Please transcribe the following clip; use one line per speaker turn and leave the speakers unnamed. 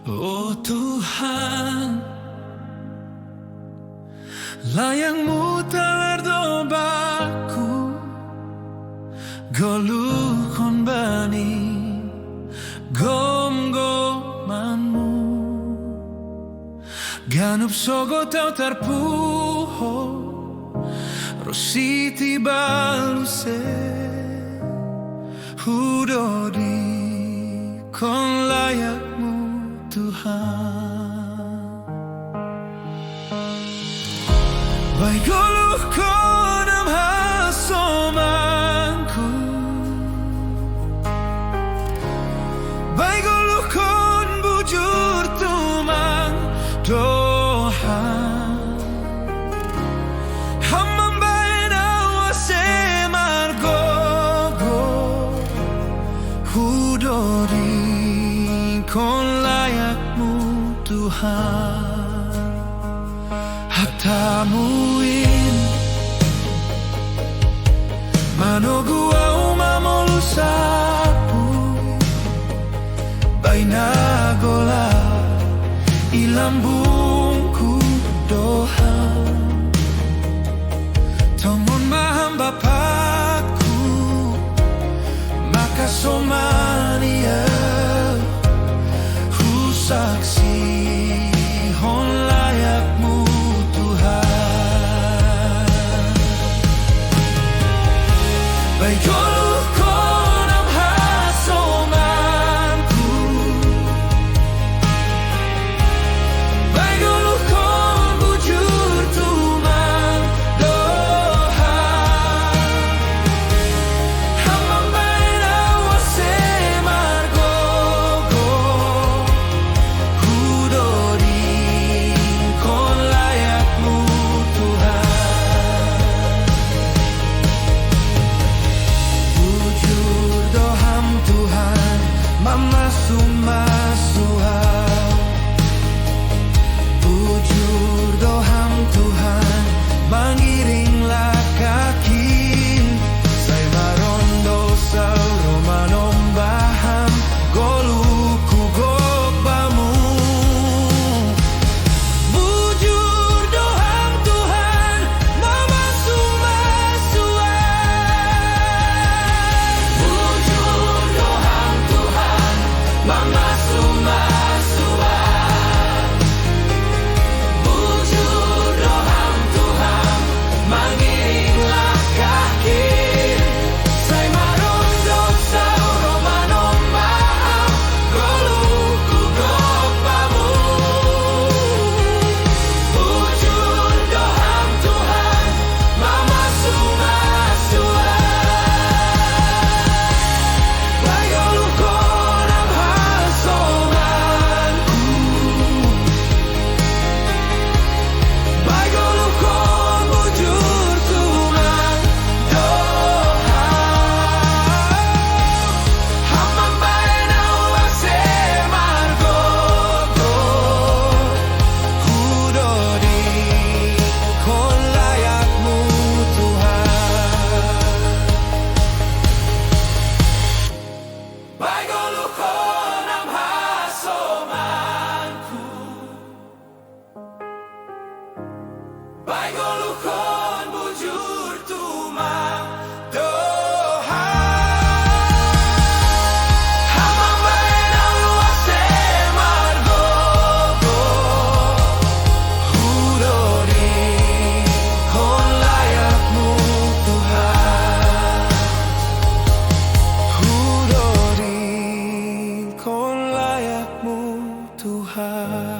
Oh Tuhan, layang-Mu tak berdobaku, golu kon bani gom-gomanmu, ganup sogo tau terpuho, rositi baluse, hudodi kon layak-Mu Tuhan. Baik goluh kon hasomanku, baik goluh kon bujur tumang dohan, hamam bain awase margogo, hudori kon layak-Mu Tuhan. Hatamuin manogu au mamolu sapu, baina gola ilambungku dohan, tongon maham Bapakku, maka somania saksi hon layak-Mu Tuhan. Baik goluh kon hasomanku, baik goluh kon bujur tumang dohan, hamam bain awase margogo, kon layak-Mu Tuhan. Bujur doham Tuhan, mamasuh-masuha. Bujur doham Tuhan, mengiringlah kaki. Saya marondo sauro manombaham, goluku gopamu. Bujur doham Tuhan, mamasuh-masuha. Bujur doham Tuhan, mamasuh-masuha. Bujur doham Tuhan, mengiringlah kaki. Saya marondo sauro manombaham, goluku gopamu. Bujur doham Tuhan, mamasuh-masuha. Baik goluh kon hasomanku, baik goluh kon bujur tumang dohan, hamam bain awase margogo, hudodi kon layak-Mu Tuhan. Baik goluh kon hasomanku, baik goluh kon bujur tumang dohan, hamam bain awase margogo, hudodi kon layak-Mu Tuhan. Hudodi kon layak-Mu Tuhan.